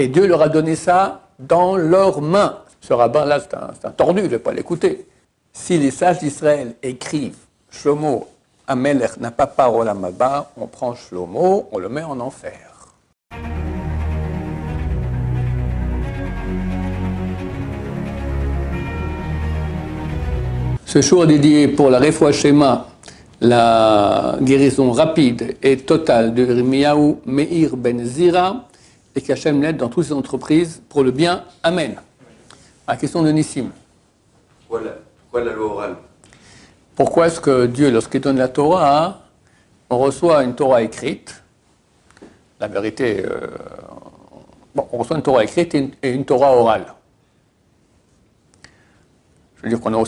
Et Dieu leur a donné ça dans leurs mains. Ce rabbin-là, c'est un tordu, il ne veut pas l'écouter. Si les sages d'Israël écrivent « Shlomo Amelech n'a pas parole à Maba », on prend Shlomo, on le met en enfer. Ce jour est dédié pour la Refoua Shema, la guérison rapide et totale de Yirmiyahu Meir Ben Zira, et qu'Hachem l'aide dans toutes ses entreprises pour le bien. Amen. La question de Nissim. Pourquoi la loi orale? Pourquoi est-ce que Dieu, lorsqu'il donne la Torah, on reçoit une Torah écrite? La vérité, on reçoit une Torah écrite et une Torah orale. Je veux dire qu'on a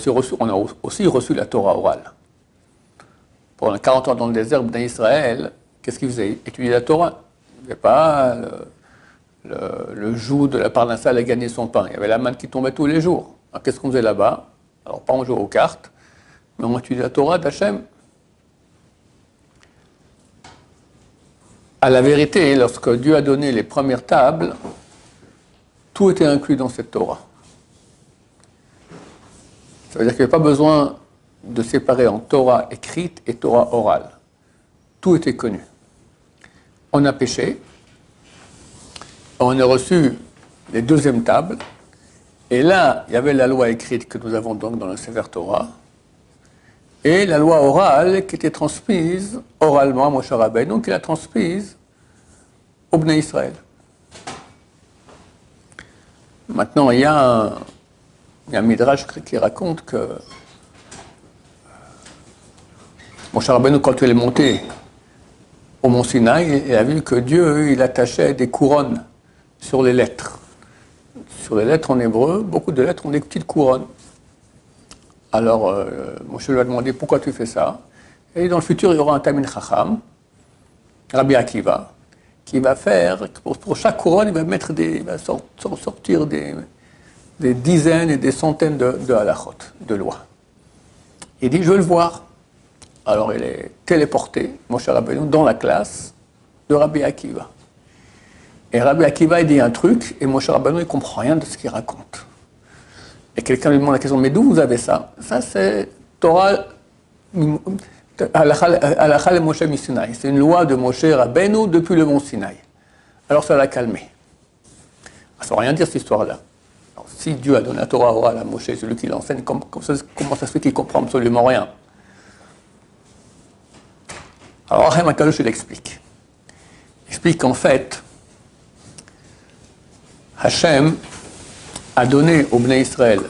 aussi reçu la Torah orale. Pendant 40 ans dans le désert d'Israël, qu'est-ce qu'ils faisaient? Étudier la Torah. Il n'y avait pas le joug de la parnassa allait gagner son pain. Il y avait la manne qui tombait tous les jours. Alors qu'est-ce qu'on faisait là-bas? Alors pas on jouait aux cartes, mais on étudiait la Torah d'Hachem. À la vérité, lorsque Dieu a donné les premières tables, tout était inclus dans cette Torah. Ça veut dire qu'il n'y avait pas besoin de séparer en Torah écrite et Torah orale. Tout était connu. On a péché, on a reçu les deuxièmes tables, et là, il y avait la loi écrite que nous avons donc dans le Sefer Torah, et la loi orale qui était transmise oralement à Moshe Rabbeinu, donc il a transmise au Bnei Israël. Maintenant, il y a un midrash qui raconte que Moshe Rabbeinu, quand il est monté au mont Sinaï, il a vu que Dieu, il attachait des couronnes sur les lettres. Sur les lettres en hébreu, beaucoup de lettres ont des petites couronnes. Alors, Moshe lui a demandé pourquoi tu fais ça. Et dans le futur, il y aura un Talmid Chacham, Rabbi Akiva, qui va faire, pour chaque couronne, il va sortir des dizaines et des centaines de halachot, de lois. Il dit, je veux le voir. Alors il est téléporté, Moshe Rabbeinu, dans la classe de Rabbi Akiva. Et Rabbi Akiva, il dit un truc, et Moshe Rabbeinu, il ne comprend rien de ce qu'il raconte. Et quelqu'un lui demande la question, mais d'où vous avez ça? Ça, c'est Torah, Halakha le Moshe Sinaï. C'est une loi de Moshe Rabbeinu depuis le mont Sinaï. Alors ça l'a calmé. Ça ne veut rien dire cette histoire-là. Alors, si Dieu a donné la Torah orale à Moshe, celui qui l'enseigne, comment ça se fait qu'il ne comprend absolument rien? Alors, Hachem Akadosh, il explique. Il explique qu'en fait, Hachem a donné au Bnei Israël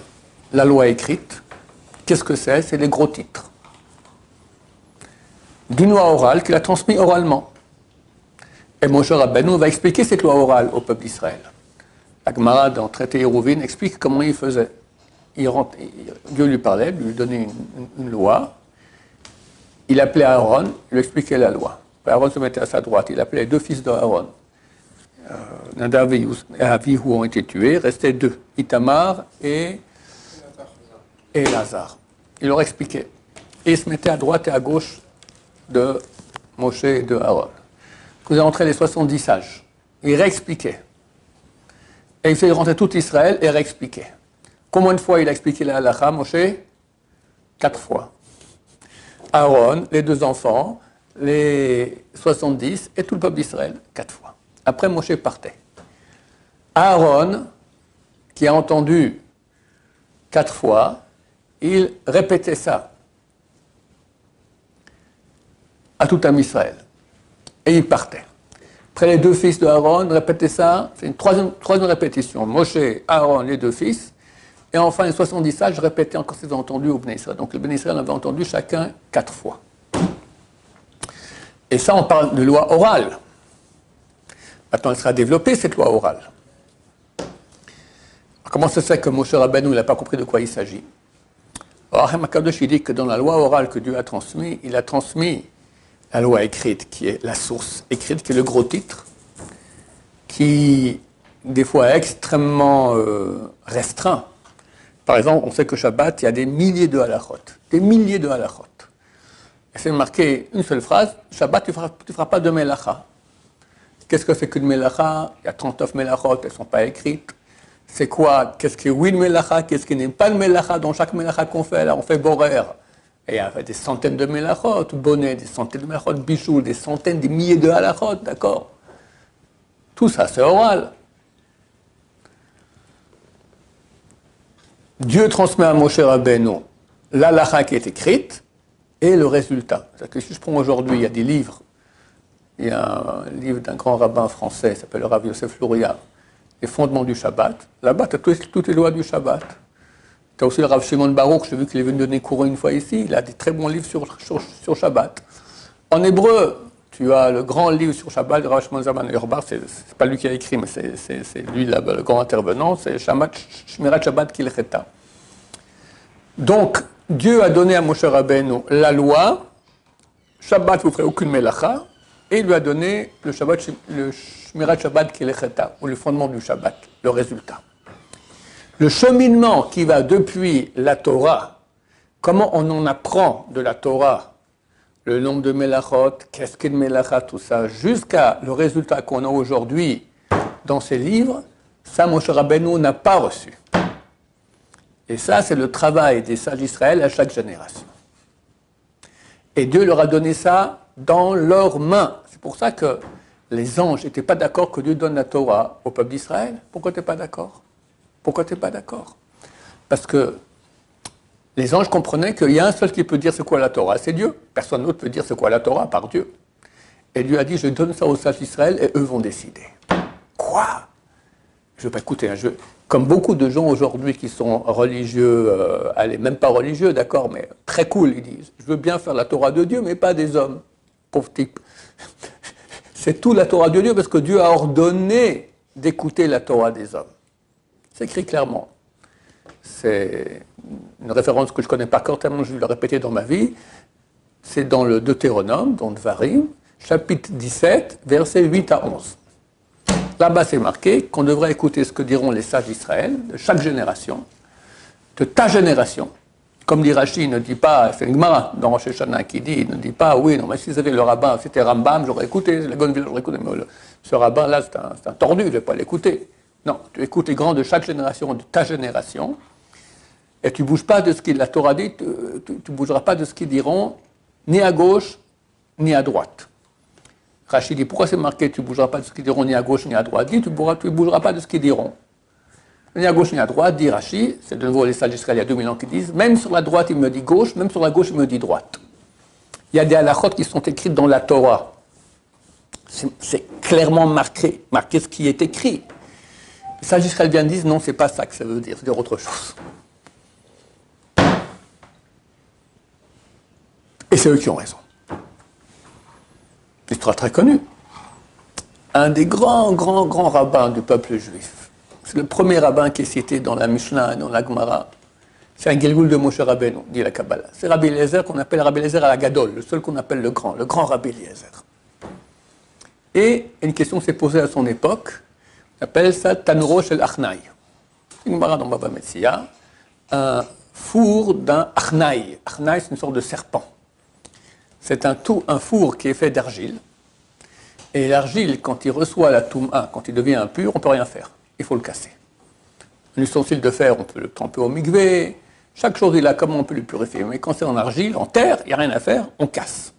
la loi écrite. Qu'est-ce que c'est? C'est les gros titres. D'une loi orale qu'il a transmise oralement. Et Moshe Rabbeinu va expliquer cette loi orale au peuple d'Israël. La Gemara, dans le traité Hérouvin, explique comment il faisait. Dieu lui parlait, lui donnait une loi. Il appelait Aaron, il lui expliquait la loi. Aaron se mettait à sa droite, il appelait les deux fils d'Aaron. Nadav et Avihu ont été tués, restaient deux, Itamar et Lazare. Il leur expliquait. Et il se mettait à droite et à gauche de Moshe et de Aaron. Vous avez rentré les 70 sages. Il réexpliquait. Et il faisait rentrer tout Israël et réexpliquait. Combien de fois il a expliqué la halakha, Moshe? 4 fois. Aaron, les 2 enfants, les 70 et tout le peuple d'Israël, 4 fois. Après, Moshe partait. Aaron, qui a entendu 4 fois, il répétait ça à tout un Israël. Et il partait. Après, les 2 fils de Aaron répétaient ça, c'est une troisième répétition. Moshe, Aaron, les 2 fils. Et enfin, les 70 sages répétaient encore ce qu'ils ont entendu au Bnei Israël. Donc, le Bnei Israël avait entendu chacun 4 fois. Et ça, on parle de loi orale. Maintenant, elle sera développée, cette loi orale. Comment ça se fait que Moshe Rabbeinu n'a pas compris de quoi il s'agit? Alors, Hachem Akadosh, il dit que dans la loi orale que Dieu a transmise, il a transmis la loi écrite, qui est la source écrite, qui est le gros titre, qui, des fois, est extrêmement restreint. Par exemple, on sait que Shabbat, il y a des milliers de halachot. Des milliers de halachot. Et c'est marqué une seule phrase, Shabbat, tu ne feras pas de melacha. Qu'est-ce que c'est qu'une mélacha? Il y a 39 mélachot, elles ne sont pas écrites. C'est quoi? Qu'est-ce qui est oui une mélacha? Qu'est-ce qui n'est pas une mélacha? Dans chaque mélacha qu'on fait, là, on fait borer. Et il y a des centaines de mélachot, bonnet, des centaines de mélachot, bichou, des centaines, des milliers de halachot, d'accord? Tout ça, c'est oral. Dieu transmet à Moshe Rabbeinu l'halacha qui est écrite et le résultat. C'est-à-dire que si je prends aujourd'hui, il y a des livres. Il y a un livre d'un grand rabbin français, qui s'appelle le Rav Yosef Luria, Les fondements du Shabbat. Là-bas, tu as toutes les lois du Shabbat. Tu as aussi le Rav Shimon Baruch, j'ai vu qu'il est venu donner cours une fois ici, il a des très bons livres sur Shabbat. En hébreu, tu as le grand livre sur Shabbat de Rav Shimon Zalman Auerbach, c'est pas lui qui a écrit, mais c'est lui là-bas, le grand intervenant, c'est Shmirat Shabbat Kilcheta. Donc, Dieu a donné à Moshe Rabbeinu la loi, Shabbat, vous ne ferez aucune mélacha, et il lui a donné le Shmirat Shabbat Kilcheta, ou le fondement du Shabbat, le résultat. Le cheminement qui va depuis la Torah, comment on en apprend de la Torah, le nombre de mélachot, qu'est-ce qu'une mélacha, tout ça, jusqu'à le résultat qu'on a aujourd'hui dans ces livres, ça, Moshe Rabbeinu n'a pas reçu. Et ça, c'est le travail des sages d'Israël à chaque génération. Et Dieu leur a donné ça dans leurs mains. C'est pour ça que les anges n'étaient pas d'accord que Dieu donne la Torah au peuple d'Israël. Pourquoi tu n'es pas d'accord? Pourquoi tu n'es pas d'accord? Parce que les anges comprenaient qu'il y a un seul qui peut dire c'est quoi la Torah, c'est Dieu. Personne d'autre peut dire c'est quoi la Torah par Dieu. Et Dieu a dit, je donne ça aux sages d'Israël et eux vont décider. Quoi? Je ne vais pas écouter. Comme beaucoup de gens aujourd'hui qui sont religieux, allez, même pas religieux, d'accord, mais très cool, ils disent, je veux bien faire la Torah de Dieu, mais pas des hommes. Pauvre type. C'est tout la Torah de Dieu parce que Dieu a ordonné d'écouter la Torah des hommes. C'est écrit clairement. C'est une référence que je connais par cœur, tellement je vais le répéter dans ma vie. C'est dans le Deutéronome, dans Dvarim, chapitre 17, versets 8 à 11. Là-bas, c'est marqué qu'on devrait écouter ce que diront les sages d'Israël, de chaque génération, de ta génération. Comme dit Rashi, il ne dit pas, c'est une Gemara dans Rosh Hashanah qui dit, il ne dit pas, oui, non, mais si c'était le rabbin, c'était Rambam, j'aurais écouté, la Gonville, j'aurais écouté, mais ce rabbin-là, c'est un tordu, je ne vais pas l'écouter. Non, tu écoutes les grands de chaque génération, de ta génération, et tu ne bouges pas de ce que la Torah dit, tu ne bougeras pas de ce qu'ils diront, ni à gauche, ni à droite. Rachid dit, pourquoi c'est marqué, tu ne bougeras pas de ce qu'ils diront, ni à gauche, ni à droite? Dit, tu ne bougeras pas de ce qu'ils diront. Ni à gauche, ni à droite, dit Rachid, c'est de nouveau les sages d'Israël il y a 2000 ans qui disent, même sur la droite, il me dit gauche, même sur la gauche, il me dit droite. Il y a des halachot qui sont écrites dans la Torah. C'est clairement marqué ce qui est écrit. Les sages d'Israël bien disent, non, c'est pas ça que ça veut dire, c'est dire autre chose. Et c'est eux qui ont raison. Histoire très connue. Un des grands rabbins du peuple juif, c'est le premier rabbin qui est cité dans la Mishnah et dans la Gemara, c'est un Gilgul de Moshe Rabbeinu, dit la Kabbalah. C'est Rabbi Eliezer qu'on appelle Rabbi Eliezer à la Gadol, le seul qu'on appelle le grand Rabbi Eliezer. Et une question s'est posée à son époque, on appelle ça Tanro shel Achnai. C'est une Gemara dans Baba Metzia, un four d'un Achnai. Achnai, c'est une sorte de serpent. C'est un four qui est fait d'argile. Et l'argile, quand il reçoit la touma, quand il devient impur, on ne peut rien faire. Il faut le casser. Un ustensile de fer, on peut le tremper au mikvé. Chaque chose, il a comment on peut le purifier. Mais quand c'est en argile, en terre, il n'y a rien à faire, on casse.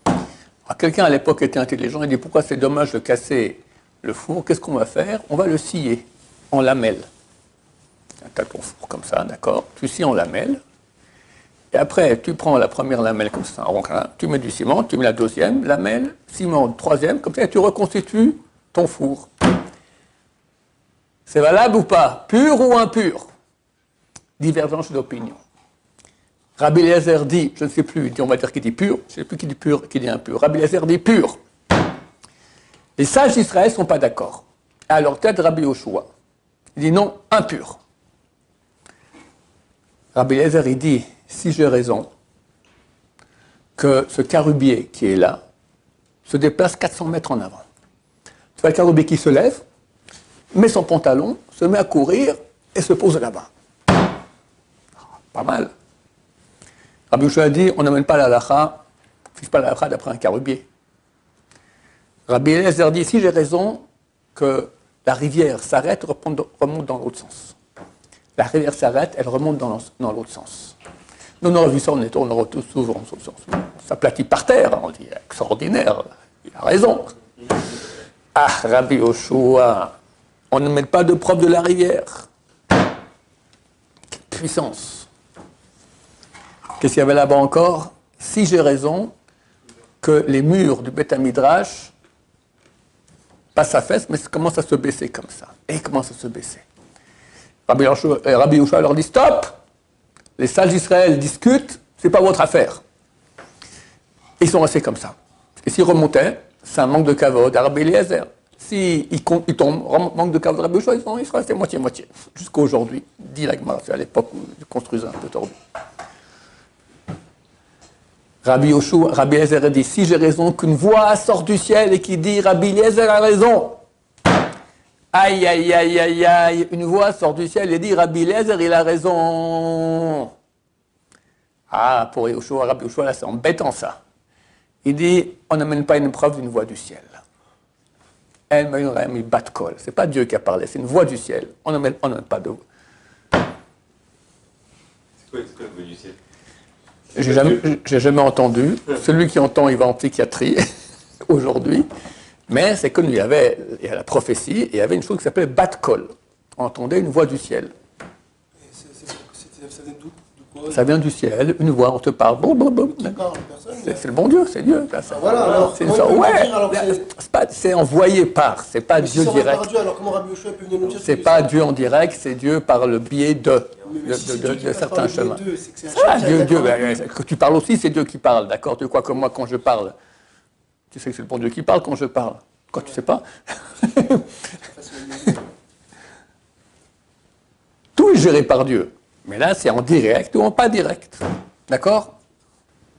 Alors, quelqu'un à l'époque était intelligent, il dit pourquoi c'est dommage de casser le four, qu'est-ce qu'on va faire? On va le scier en lamelles. Tu as ton four comme ça, d'accord? Tu scies en lamelles. Et après, tu prends la première lamelle comme ça, tu mets du ciment, tu mets la deuxième lamelle, ciment, troisième, comme ça, et tu reconstitues ton four. C'est valable ou pas? Pur ou impur? Divergence d'opinion. Rabbi Eliezer dit, je ne sais plus, on va dire qu'il dit pur, je ne sais plus qui dit pur, qui dit impur. Rabbi Eliezer dit pur. Les sages d'Israël ne sont pas d'accord. À leur tête, Rabbi Yoshua, il dit non, impur. Rabbi Eliezer, il dit, si j'ai raison, que ce carubier qui est là se déplace 400 mètres en avant. Tu vois le carubier qui se lève, met son pantalon, se met à courir et se pose là-bas. Pas mal. Rabbi Yoshua dit, on n'amène pas la halakha, on ne fixe pas la halakha d'après un carubier. Rabbi Eliezer dit, si j'ai raison, que la rivière s'arrête, remonte dans l'autre sens. La rivière s'arrête, elle remonte dans l'autre sens. Nous, on a vu ça, on aura tous souvent. Ça platit par terre, on dit, extraordinaire, il a raison. Ah, Rabbi Yoshua, on ne met pas de preuve de la rivière. Quelle puissance. Qu'est-ce qu'il y avait là-bas encore? Si j'ai raison, que les murs du Beth Midrash passent à fesse, mais commencent à se baisser comme ça. Et ils commencent à se baisser. Rabbi Yoshua leur dit stop, les sages d'Israël discutent, c'est pas votre affaire. Et ils sont restés comme ça. Et s'ils remontaient, c'est un manque de kavod à Rabbi Eliezer. S'ils tombent, manque de kavod à Rabbi Yoshua, ils sont restés moitié-moitié. Jusqu'à aujourd'hui, dit la Gemara, c'est à l'époque où ils construisaient un peu tordu. Rabbi Eliezer dit, si j'ai raison, qu'une voix sort du ciel et qui dit Rabbi Eliezer a raison. Aïe, aïe, aïe, aïe, aïe, une voix sort du ciel et dit Rabbi Eliezer, il a raison. Ah, pour Yoshua, Rabbi Yoshua, là, c'est embêtant ça. Il dit, on n'amène pas une preuve d'une voix du ciel. Elle m'a mis bat de colle. C'est pas Dieu qui a parlé, c'est une voix du ciel. On n'amène pas de. C'est quoi la voix du ciel? J'ai jamais entendu. Celui qui entend, il va en psychiatrie aujourd'hui. Mais c'est connu, il y a la prophétie, et il y avait une chose qui s'appelait bat kol. On entendait une voix du ciel. Ça vient d'où? De quoi? Ça vient du ciel, une voix, on te parle. C'est le bon Dieu, c'est Dieu. Là, voilà, alors, c'est c'est envoyé par, c'est pas mais Dieu si direct. Par Dieu, alors comment Rabbi Yoshua peut venir nous dire? C'est pas Dieu en direct, c'est Dieu par le biais de certains chemins. Dieu, que tu parles aussi, c'est Dieu qui parle, d'accord? Tu crois que moi, quand je parle, tu sais que c'est le bon Dieu qui parle quand je parle. Quoi, tu sais pas? Tout est géré par Dieu. Mais là, c'est en direct ou en pas direct. D'accord?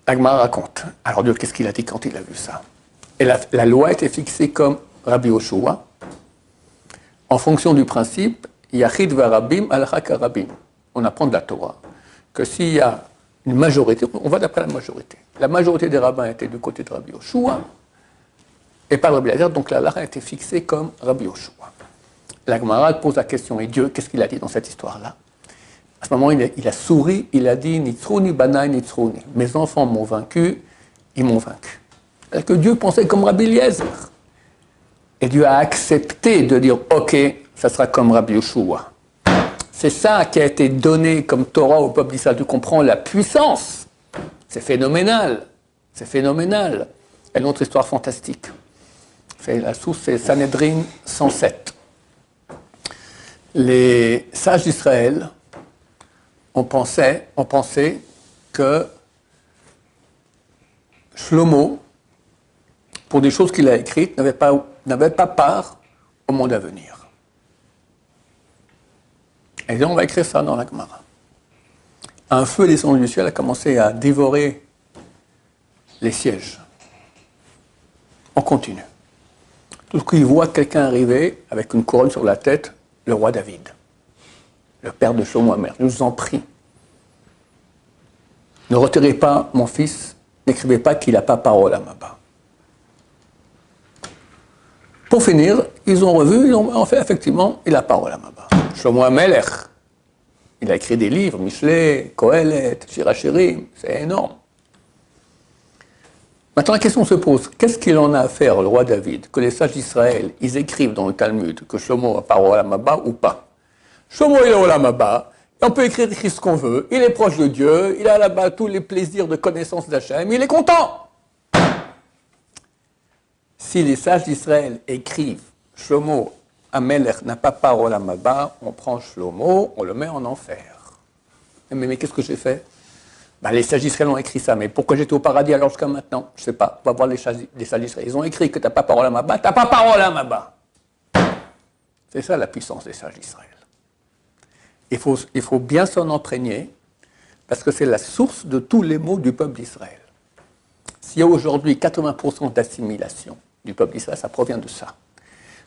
Agmar raconte. Alors Dieu, qu'est-ce qu'il a dit quand il a vu ça? Et la loi était fixée comme Rabbi Yoshua, en fonction du principe Yachid varabim al-hak arabim. On apprend de la Torah que s'il y a une majorité, on va d'après la majorité. La majorité des rabbins était du côté de Rabbi Yoshua, et pas Rabbi Eliezer, donc la lara a été fixée comme Rabbi Yoshua. La Gemara pose la question, et Dieu, qu'est-ce qu'il a dit dans cette histoire-là? À ce moment, il a souri, il a dit, Nitzruni banai nitzruni. Mes enfants m'ont vaincu, ils m'ont vaincu. C'est-à-dire que Dieu pensait comme Rabbi Eliezer. Et Dieu a accepté de dire, ok, ça sera comme Rabbi Yoshua. C'est ça qui a été donné comme Torah au peuple d'Israël. Tu comprends la puissance. C'est phénoménal. C'est phénoménal. Et une autre histoire fantastique. La source, c'est Sanhedrin 107. Les sages d'Israël ont pensé que Shlomo, pour des choses qu'il a écrites, n'avait pas part au monde à venir. Et donc on va écrire ça dans la Gemara. Un feu descendu du ciel a commencé à dévorer les sièges. On continue. Tout ce qu'il voit quelqu'un arriver avec une couronne sur la tête, le roi David, le père de Shlomo Amer. Je vous en prie. Ne retirez pas, mon fils, n'écrivez pas qu'il n'a pas parole à Maba. Pour finir, ils ont revu, ils ont fait effectivement, il a parole à Maba. Shlomo Amelech, il a écrit des livres, Mishlei, Kohelet, Shirachirim, c'est énorme. Maintenant, la question se pose, qu'est-ce qu'il en a à faire, le roi David, que les sages d'Israël, ils écrivent dans le Talmud que Shlomo a parole à Maba ou pas? Shlomo, il est au Lamaba, on peut écrire ce qu'on veut, il est proche de Dieu, il a là-bas tous les plaisirs de connaissance d'Hachem, il est content. Si les sages d'Israël écrivent Shlomo Amelech n'a pas parole à Maba, on prend Shlomo, on le met en enfer. Mais qu'est-ce que j'ai fait? Les sages d'Israël ont écrit ça, mais pourquoi j'étais au paradis alors jusqu'à maintenant? Je ne sais pas, on va voir les sages d'Israël. Ils ont écrit que tu n'as pas parole à Maba, tu n'as pas parole à Maba. C'est ça la puissance des sages d'Israël. Il faut bien s'en imprégner, parce que c'est la source de tous les maux du peuple d'Israël. S'il y a aujourd'hui 80% d'assimilation du peuple d'Israël, ça provient de ça.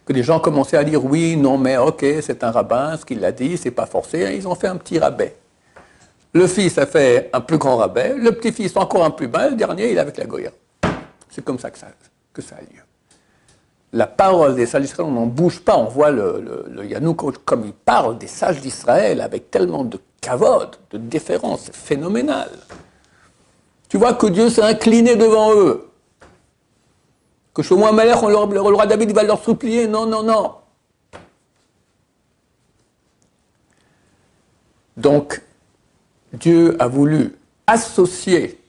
Que les gens commençaient à dire oui, non, mais ok, c'est un rabbin, ce qu'il a dit, c'est pas forcé, et ils ont fait un petit rabais. Le fils a fait un plus grand rabais, le petit-fils encore un plus bas, le dernier, il est avec la Goya. C'est comme ça que ça a lieu. la parole des sages d'Israël, on n'en bouge pas. On voit le Yanouk comme il parle des sages d'Israël avec tellement de kavod, de déférence, c'est phénoménal. Tu vois que Dieu s'est incliné devant eux. Que Shlomo HaMelech, le roi David, il va leur supplier. Non, non, non. Donc, Dieu a voulu associer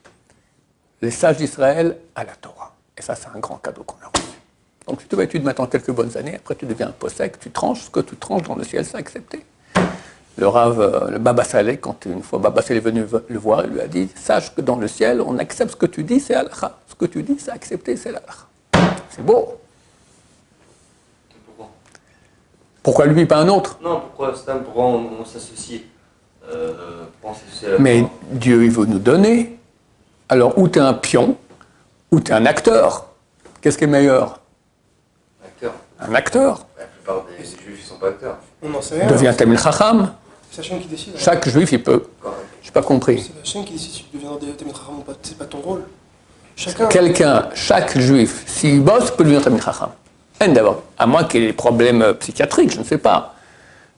les sages d'Israël à la Torah. Et ça, c'est un grand cadeau qu'on a reçu. Donc, si tu vas étudier maintenant quelques bonnes années, après tu deviens un possèque, tu tranches ce que tu tranches dans le ciel, c'est accepté. Le Rav, le Baba Saleh, quand une fois Baba Saleh est venu le voir, il lui a dit, sache que dans le ciel, on accepte ce que tu dis, c'est halakha. Ce que tu dis, c'est accepté, c'est halakha. C'est beau. Pourquoi? Pourquoi lui, pas un autre? Non, pourquoi on s'associe Mais Dieu, il veut nous donner. Alors, ou tu es un pion, ou tu es un acteur. Qu'est-ce qui est meilleur? Acteur. Un acteur. La plupart des juifs ne sont pas acteurs. On n'en sait rien. Devient Tamil Chacham. C'est Hachem qui décide. Hein. Chaque juif, il peut. Je n'ai pas compris. C'est Hachem qui décide si tu deviens Tamil Chacham ou pas. C'est pas ton rôle. Chacun. Quelqu'un, chaque juif, s'il bosse, peut devenir Tamil Chacham. D'abord, à moins qu'il ait des problèmes psychiatriques, je ne sais pas.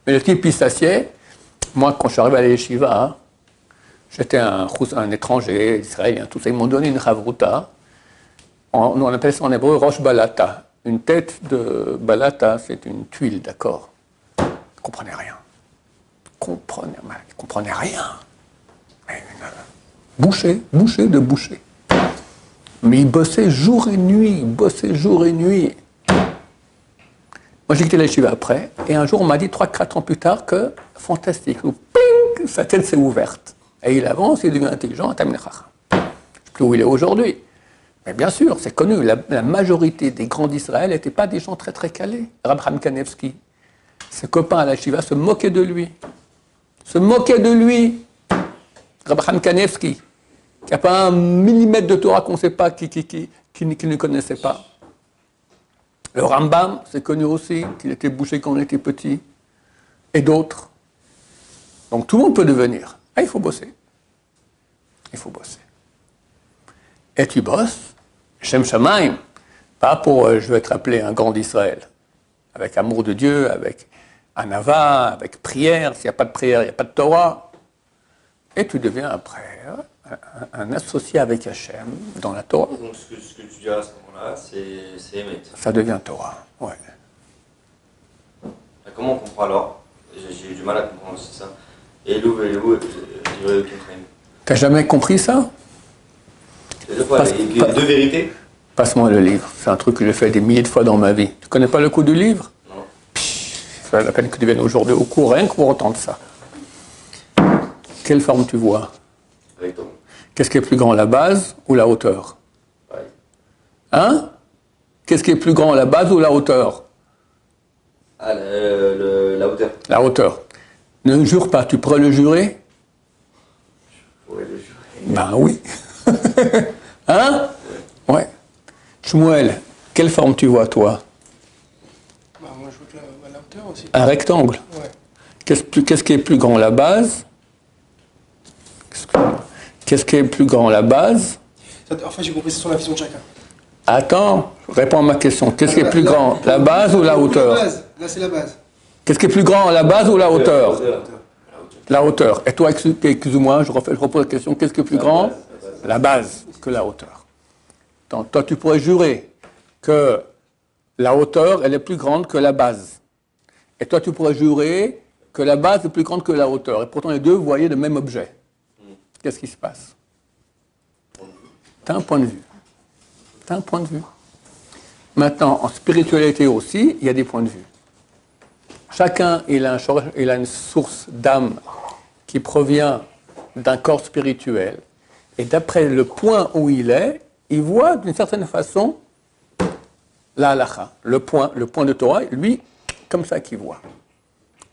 Mais le type, il s'assied. Moi, quand je suis arrivé à l'Yeshiva, hein, j'étais un étranger, israélien, tout ça. Ils m'ont donné une chavruta. On appelle ça en hébreu roche balata. Une tête de balata, c'est une tuile, d'accord? Je ne comprenais rien. Je ne comprenais rien. Boucher de boucher. Mais il bossait jour et nuit, Moi, j'ai quitté la yeshiva après, et un jour, on m'a dit, 3-4 ans plus tard, que, fantastique, ping, sa tête s'est ouverte. Et il avance, il devient intelligent, Tamil Chacham. Je ne sais plus où il est aujourd'hui. Mais bien sûr, c'est connu, la majorité des grands d'Israël n'étaient pas des gens très très calés. Abraham Kanevski, ses copains à la yeshiva se moquaient de lui. Abraham Kanevski, qui n'a pas un millimètre de Torah qu'on ne sait pas, qui ne connaissait pas. Le Rambam, c'est connu aussi, qu'il était bouché quand on était petit, et d'autres. Donc tout le monde peut devenir. Ah, il faut bosser. Et tu bosses, Shem Shamaim, pas pour je veux être appelé un grand d'Israël, avec amour de Dieu, avec anava, avec prière. S'il n'y a pas de prière, il n'y a pas de Torah. Et tu deviens après un associé avec Hachem dans la Torah. Donc ce que tu dis à ce moment-là, c'est Emet. Ça devient Torah, ouais. Comment on comprend alors? J'ai eu du mal à comprendre aussi ça. Elou, T'as jamais compris ça? C'est-à-dire quoi? Il y a deux vérités? Passe-moi le livre. C'est un truc que j'ai fait des milliers de fois dans ma vie. Tu connais pas le coup du livre? Non. Ça vaut la peine que tu viennes aujourd'hui au cours, rien que pour entendre ça. Quelle forme tu vois? Rectangle. Qu'est-ce qui est plus grand, la base ou la hauteur? Pareil. Hein? Qu'est-ce qui est plus grand, la base ou la hauteur? Ah, la hauteur. La hauteur. Ne jure pas, tu pourrais le jurer? Je pourrais le jurer. Ben oui. Hein? Ouais. Shmuel, quelle forme tu vois, toi? Bah, moi, je vois que la hauteur aussi. Un rectangle. Ouais. Qu'est-ce qui est plus grand, la base? Qu'est-ce qui est plus grand, la base? Enfin, j'ai compris, c'est sur la vision de chacun. Attends, réponds à ma question. Qu'est-ce qui est plus grand, la base ou la hauteur? La base. Là, c'est la base. Qu'est-ce qui est plus grand, la base ou la hauteur? La hauteur. La hauteur. Et toi, excuse-moi, je repose la question. Qu'est-ce qui est plus grand? La base que la hauteur. Donc, toi, tu pourrais jurer que la hauteur, elle est plus grande que la base. Et toi, tu pourrais jurer que la base est plus grande que la hauteur. Et pourtant, les deux voyaient le même objet. Qu'est-ce qui se passe? Tu as un point de vue. Maintenant, en spiritualité aussi, il y a des points de vue. Chacun, il a une source d'âme qui provient d'un corps spirituel. Et d'après le point où il voit d'une certaine façon la halakha, le point de Torah, lui, comme ça qu'il voit.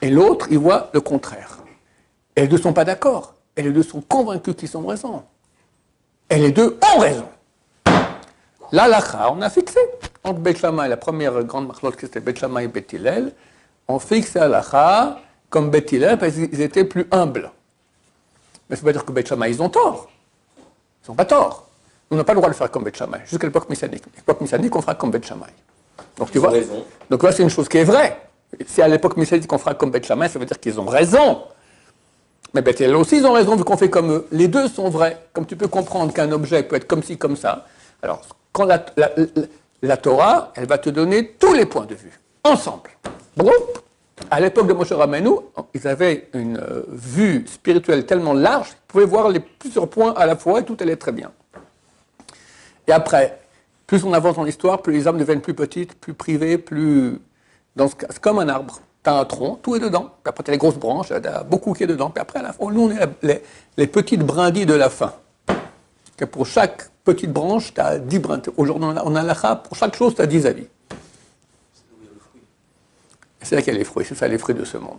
Et l'autre, il voit le contraire. Et les deux ne sont pas d'accord. Et les deux sont convaincus qu'ils ont raison. Et les deux ont raison. L'halakha, on a fixé. Entre Beth Shammai, la première grande marlotte qui était Beth Shammai et Beth Hillel, on fixe l'halakha comme Beth Hillel parce qu'ils étaient plus humbles. Mais ça veut pas dire que Beth Shammai, ils ont tort. Ils n'ont pas tort. On n'a pas le droit de faire comme Beth Shammai, jusqu'à l'époque messianique. L'époque messianique, on fera comme Beth Shammai. Donc tu vois. Raison. Donc là, c'est une chose qui est vraie. Si à l'époque messianique on fera comme Beth Shammai, ça veut dire qu'ils ont raison. Mais Beth Hillel aussi, ils ont raison vu qu'on fait comme eux. Les deux sont vrais. Comme tu peux comprendre qu'un objet peut être comme ci, comme ça. Alors, quand la Torah, elle va te donner tous les points de vue, ensemble. Bon, à l'époque de Moshe Rabbeinu, ils avaient une vue spirituelle tellement large qu'ils pouvaient voir plusieurs points à la fois et tout allait très bien. Et après, plus on avance dans l'histoire, plus les âmes deviennent plus petites, plus privées, plus... C'est comme un arbre. Tu as un tronc, tout est dedans. Puis après, tu as les grosses branches, il y a beaucoup qui est dedans. Puis après, à la fin, nous, on est les petites brindilles de la fin. Que pour chaque petite branche, tu as 10 brindilles. Aujourd'hui, on a l'akha, pour chaque chose, tu as 10 avis. Et c'est là qu'il y a les fruits. C'est ça, les fruits de ce monde.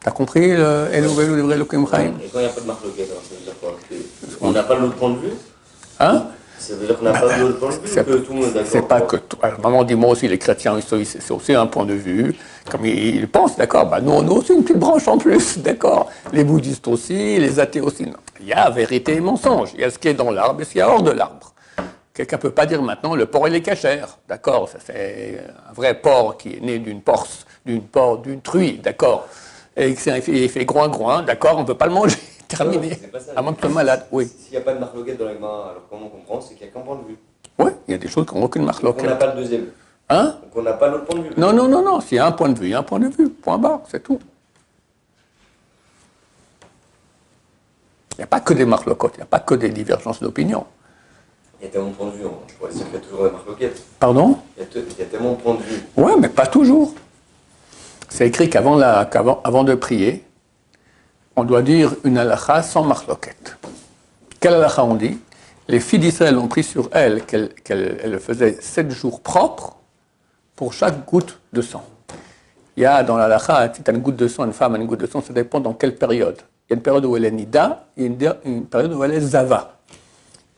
Tu as compris le Elu Velu Devrei Elokim Chaim? Et quand il n'y a pas de marloquette, ça veut dire quoi? On n'a pas l'autre point de vue? Hein? Ça veut dire qu'on n'a pas l'autre point de vue, que tout le monde est d'accord? C'est pas que tout. Alors, maman dit, moi aussi, les chrétiens, c'est aussi un point de vue. Comme ils pensent, d'accord, bah, nous, on a aussi une petite branche en plus, d'accord. Les bouddhistes aussi, les athées aussi. Non. Il y a vérité et mensonge. Il y a ce qui est dans l'arbre et ce qui est hors de l'arbre. Quelqu'un ne peut pas dire maintenant, le porc, il est cachère, d'accord. Ça, c'est un vrai porc qui est né d'une truie, d'accord. Et il fait groin, d'accord, on ne peut pas le manger. Terminé. À moins que tu sois malade, oui. S'il n'y a pas de marloquette dans la main, alors comment on comprend? C'est qu'il n'y a qu'un point de vue. Oui, il y a des choses qui n'ont aucune marloquette. On n'a pas le deuxième. Hein? Donc on n'a pas l'autre point de vue. Non. S'il y a un point de vue, il y a un point de vue. Point barre, c'est tout. Il n'y a pas que des marloquettes, il n'y a pas que des divergences d'opinion. Il y a tellement de points de vue, je pourrais dire qu'il y a toujours des marloquettes. Pardon? Il y a tellement de points de vue. Oui, mais pas toujours. C'est écrit qu'avant de prier, on doit dire une halakha sans marloquette. Quelle halakha on dit? Les filles d'Israël ont pris sur elles qu'elles faisaient 7 jours propres pour chaque goutte de sang. Il y a dans la halakha, si tu as une goutte de sang, une femme a une goutte de sang, ça dépend dans quelle période. Il y a une période où elle est nida, et une période où elle est zava.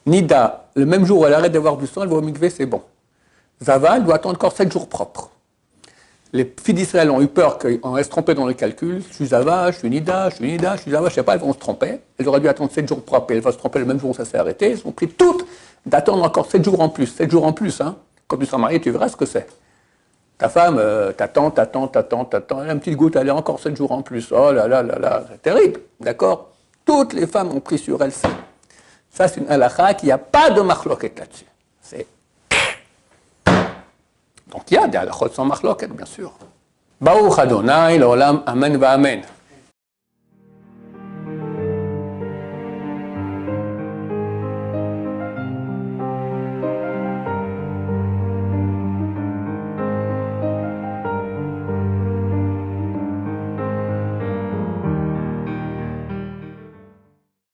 Nida, le même jour où elle arrête d'avoir du sang, elle va au mikvé, c'est bon. Zava, elle doit attendre encore 7 jours propres. Les filles d'Israël ont eu peur qu'on reste trompé dans le calcul. Je suis Zava, je suis Nida, je suis Zava, je ne sais pas, elles vont se tromper. Elles auraient dû attendre 7 jours propres et elles vont se tromper le même jour où ça s'est arrêté. Elles ont pris toutes d'attendre encore 7 jours en plus. 7 jours en plus, hein. Quand tu seras marié, tu verras ce que c'est. Ta femme, t'attends, elle a une petite goutte, elle est encore 7 jours en plus. Oh là là là là, c'est terrible, d'accord? Toutes les femmes ont pris sur elles ça. Ça, c'est une halakha qui n'y a pas de marloquette là-dessus. Donc il y a des halakhot sans marloquette, bien sûr. Baruch Adonai, l'olam, amen va amen.